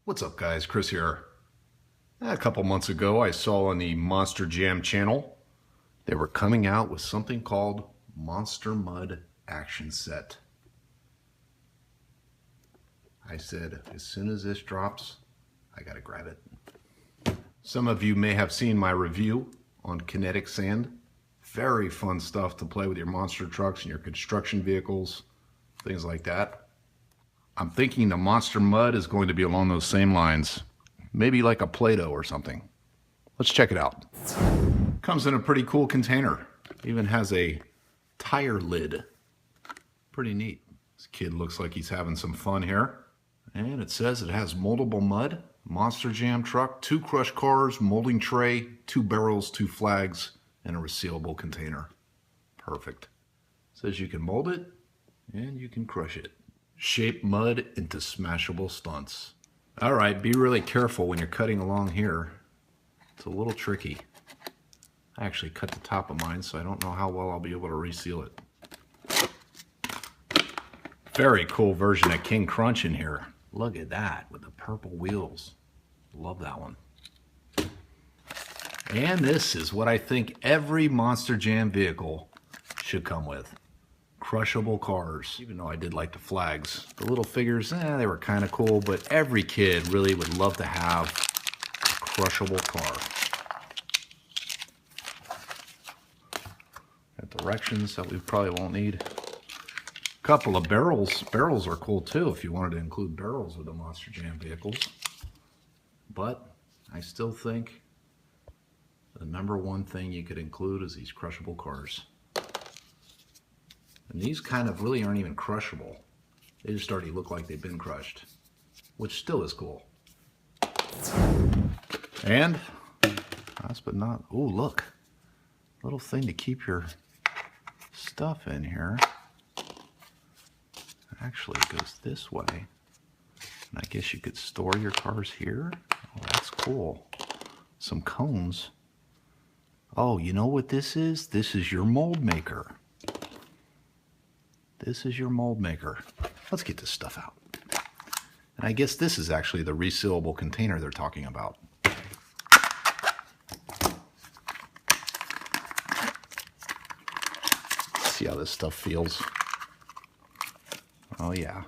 What's up guys, Chris here. A couple months ago I saw on the Monster Jam channel they were coming out with something called Monster Mud Action Set. I said, as soon as this drops, I gotta grab it. Some of you may have seen my review on kinetic sand. Very fun stuff to play with your monster trucks and your construction vehicles, things like that. I'm thinking the Monster Mud is going to be along those same lines. Maybe like a Play-Doh or something. Let's check it out. Comes in a pretty cool container. Even has a tire lid. Pretty neat. This kid looks like he's having some fun here. And it says it has moldable mud, Monster Jam truck, 2 crush cars, molding tray, 2 barrels, 2 flags, and a resealable container. Perfect. Says you can mold it and you can crush it. Shape mud into smashable stunts. All right, be really careful when you're cutting along here. It's a little tricky. I actually cut the top of mine, so I don't know how well I'll be able to reseal it. Very cool version of King Crunch in here. Look at that with the purple wheels. Love that one. And this is what I think every Monster Jam vehicle should come with. Crushable cars. Even though I did like the flags. The little figures, they were kind of cool, but every kid really would love to have a crushable car. Got directions that we probably won't need. Couple of barrels. Barrels are cool too if you wanted to include barrels with the Monster Jam vehicles. But I still think the #1 thing you could include is these crushable cars. And these kind of really aren't even crushable. They just already look like they've been crushed, which still is cool. And last but not, oh look, little thing to keep your stuff in here. Actually, it goes this way. And I guess you could store your cars here. Oh, that's cool. Some cones. Oh, you know what this is? This is your mold maker. This is your mold maker. Let's get this stuff out. And I guess this is actually the resealable container they're talking about. See how this stuff feels. Oh yeah.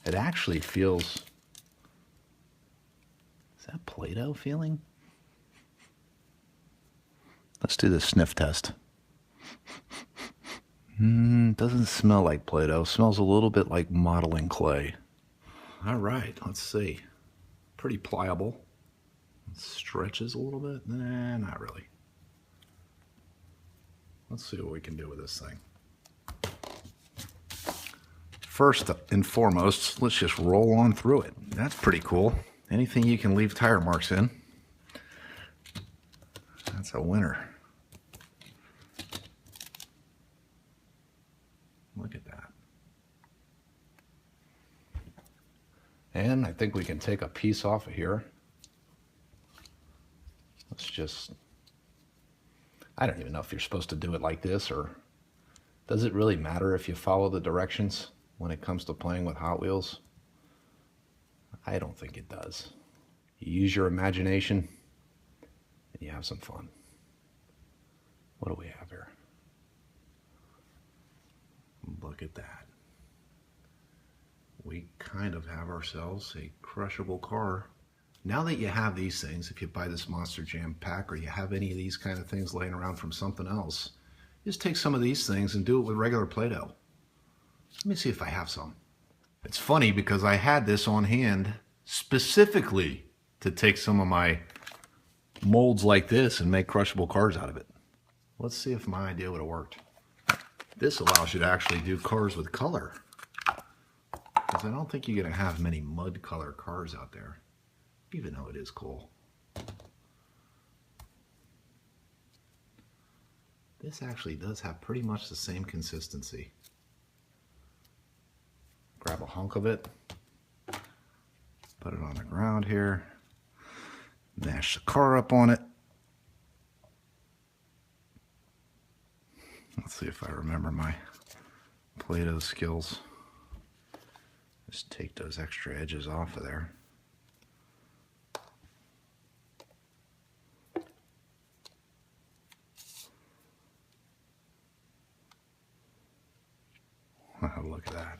It actually feels... Is that Play-Doh feeling? Let's do the sniff test. Doesn't smell like Play-Doh. Smells a little bit like modeling clay. All right, let's see. Pretty pliable. It stretches a little bit. Nah, not really. Let's see what we can do with this thing. First and foremost, let's just roll on through it. That's pretty cool. Anything you can leave tire marks in, that's a winner. Look at that. And I think we can take a piece off of here. Let's just, I don't even know if you're supposed to do it like this, or does it really matter if you follow the directions when it comes to playing with Hot Wheels? I don't think it does. You use your imagination and you have some fun. What do we have here? Look at that. We kind of have ourselves a crushable car. Now that you have these things, if you buy this Monster Jam pack or you have any of these kind of things laying around from something else, just take some of these things and do it with regular Play-Doh. Let me see if I have some. It's funny because I had this on hand specifically to take some of my molds like this and make crushable cars out of it. Let's see if my idea would have worked. This allows you to actually do cars with color, because I don't think you're going to have many mud color cars out there, even though it is cool. This actually does have pretty much the same consistency. Grab a hunk of it, put it on the ground here, mash the car up on it. Let's see if I remember my Play-Doh skills. Just take those extra edges off of there. Look at that.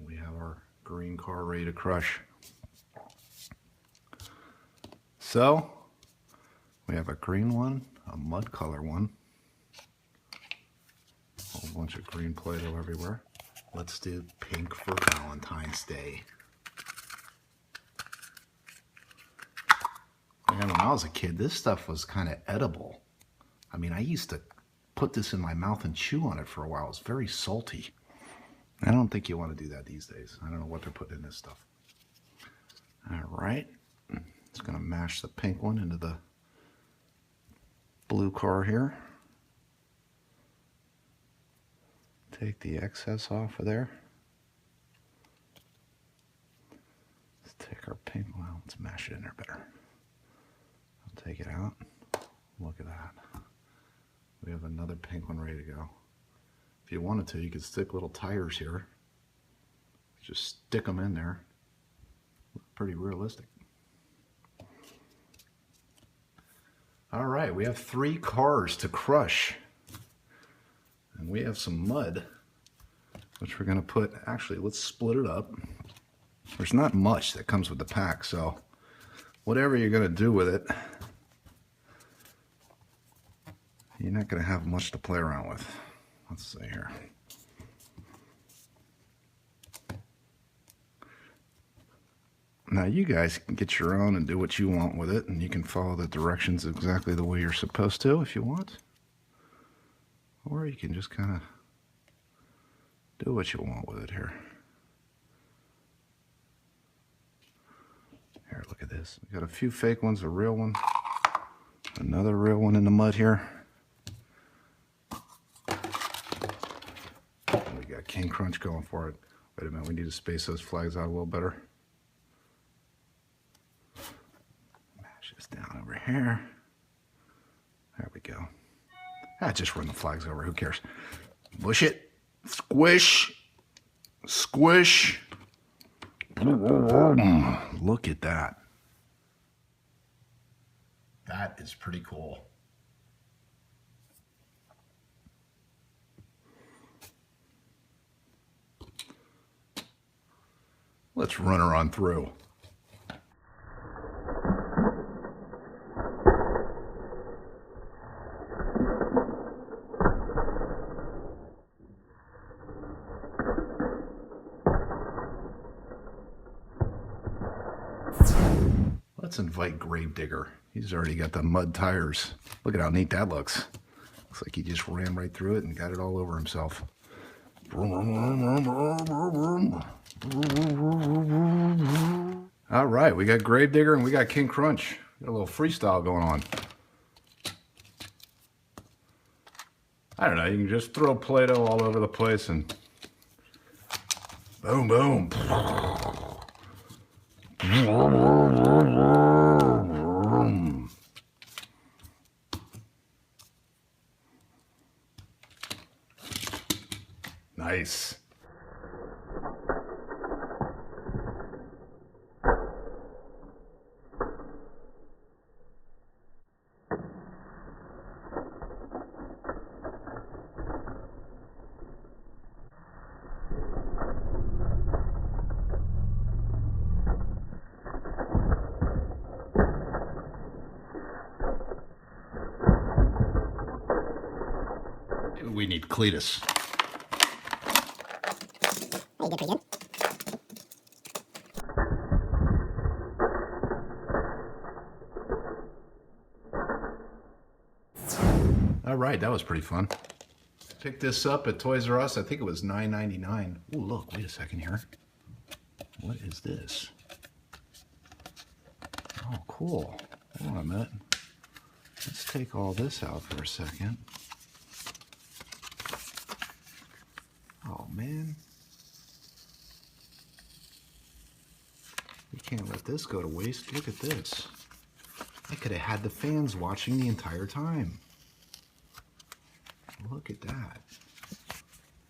We have our green car ready to crush. So, we have a green one, a mud color one, a whole bunch of green Play-Doh everywhere. Let's do pink for Valentine's Day. And when I was a kid, this stuff was kind of edible. I mean, I used to put this in my mouth and chew on it for a while. It was very salty. I don't think you want to do that these days. I don't know what they're putting in this stuff. All right. It's going to mash the pink one into the blue car here. Take the excess off of there. Let's take our pink, well, let's mash it in there better. I'll take it out. Look at that. We have another pink one ready to go. If you wanted to, you could stick little tires here. Just stick them in there. Look pretty realistic. All right, we have 3 cars to crush. And we have some mud, which we're gonna put, actually, let's split it up. There's not much that comes with the pack, so whatever you're gonna do with it, you're not gonna have much to play around with. Let's see here. Now you guys can get your own and do what you want with it, and you can follow the directions exactly the way you're supposed to if you want. Or you can just kind of do what you want with it here. Here, look at this. We got a few fake ones, a real one, another real one in the mud here. We got King Crunch going for it. Wait a minute, we need to space those flags out a little better. Mash this down over here. There we go. Just run the flags over, who cares? Push it, squish, squish. Look at that. That is pretty cool. Let's run her on through. Let's invite Gravedigger. He's already got the mud tires. Look at how neat that looks. Looks like he just ran right through it and got it all over himself. All right, we got Gravedigger and we got King Crunch. Got a little freestyle going on. I don't know, you can just throw Play-Doh all over the place and boom, boom. Nice. We need Cletus. Oh, you did pretty good. All right, that was pretty fun. Picked this up at Toys R Us. I think it was $9.99. Oh, look, wait a second here. What is this? Oh, cool. Hold on a minute. Let's take all this out for a second. Oh, man. We can't let this go to waste. Look at this. I could have had the fans watching the entire time. Look at that.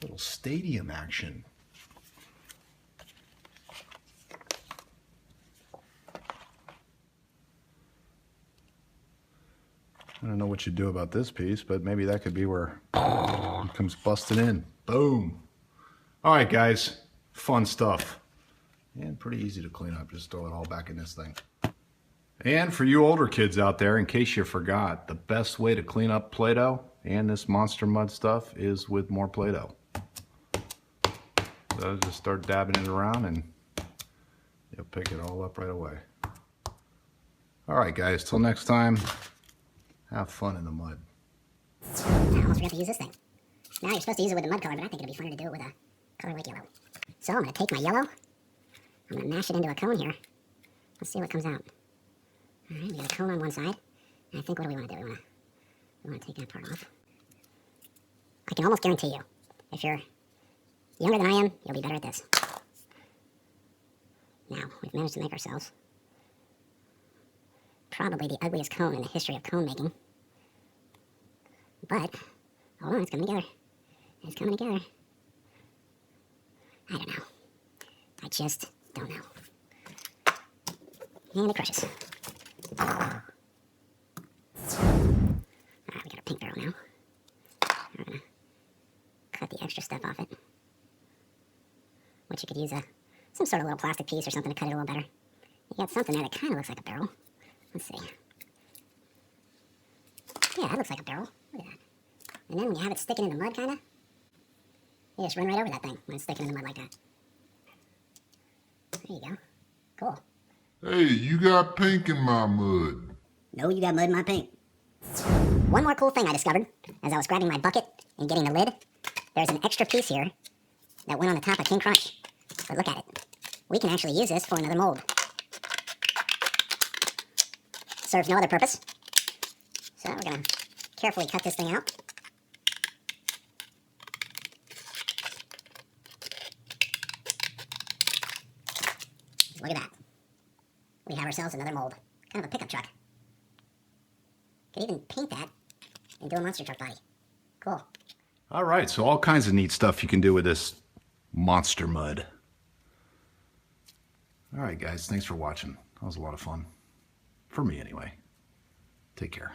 Little stadium action. I don't know what you do about this piece, but maybe that could be where it comes busting in. Boom. All right, guys, fun stuff. And pretty easy to clean up. Just throw it all back in this thing. And for you older kids out there, in case you forgot, the best way to clean up Play-Doh and this Monster Mud stuff is with more Play-Doh. So just start dabbing it around and you'll pick it all up right away. All right, guys, till next time, have fun in the mud. I almost forgot to use this thing. Now you're supposed to use it with the mud color, but I think it'd be funner to do it with a color like yellow. So I'm going to take my yellow, I'm going to mash it into a cone here. Let's see what comes out. Alright, we got a cone on one side. And I think, what do we want to do? We want to take that part off. I can almost guarantee you, if you're younger than I am, you'll be better at this. Now, we've managed to make ourselves probably the ugliest cone in the history of cone making. But, hold on, it's coming together. It's coming together. I don't know. I just don't know. And it crushes. Alright, we got a pink barrel now. We're gonna cut the extra stuff off it. Which you could use some sort of little plastic piece or something to cut it a little better. You got something there that kind of looks like a barrel. Let's see. Yeah, that looks like a barrel. Look at that. And then when you have it sticking in the mud, kind of, you just run right over that thing when it's sticking in the mud like that. There you go. Cool. Hey, you got pink in my mud. No, you got mud in my paint. One more cool thing I discovered as I was grabbing my bucket and getting the lid. There's an extra piece here that went on the top of King Crunch. But look at it. We can actually use this for another mold. Serves no other purpose. So we're going to carefully cut this thing out. Look at that. We have ourselves another mold. Kind of a pickup truck. Could even paint that and do a monster truck body. Cool. All right, so all kinds of neat stuff you can do with this Monster Mud. All right, guys, thanks for watching. That was a lot of fun. For me, anyway. Take care.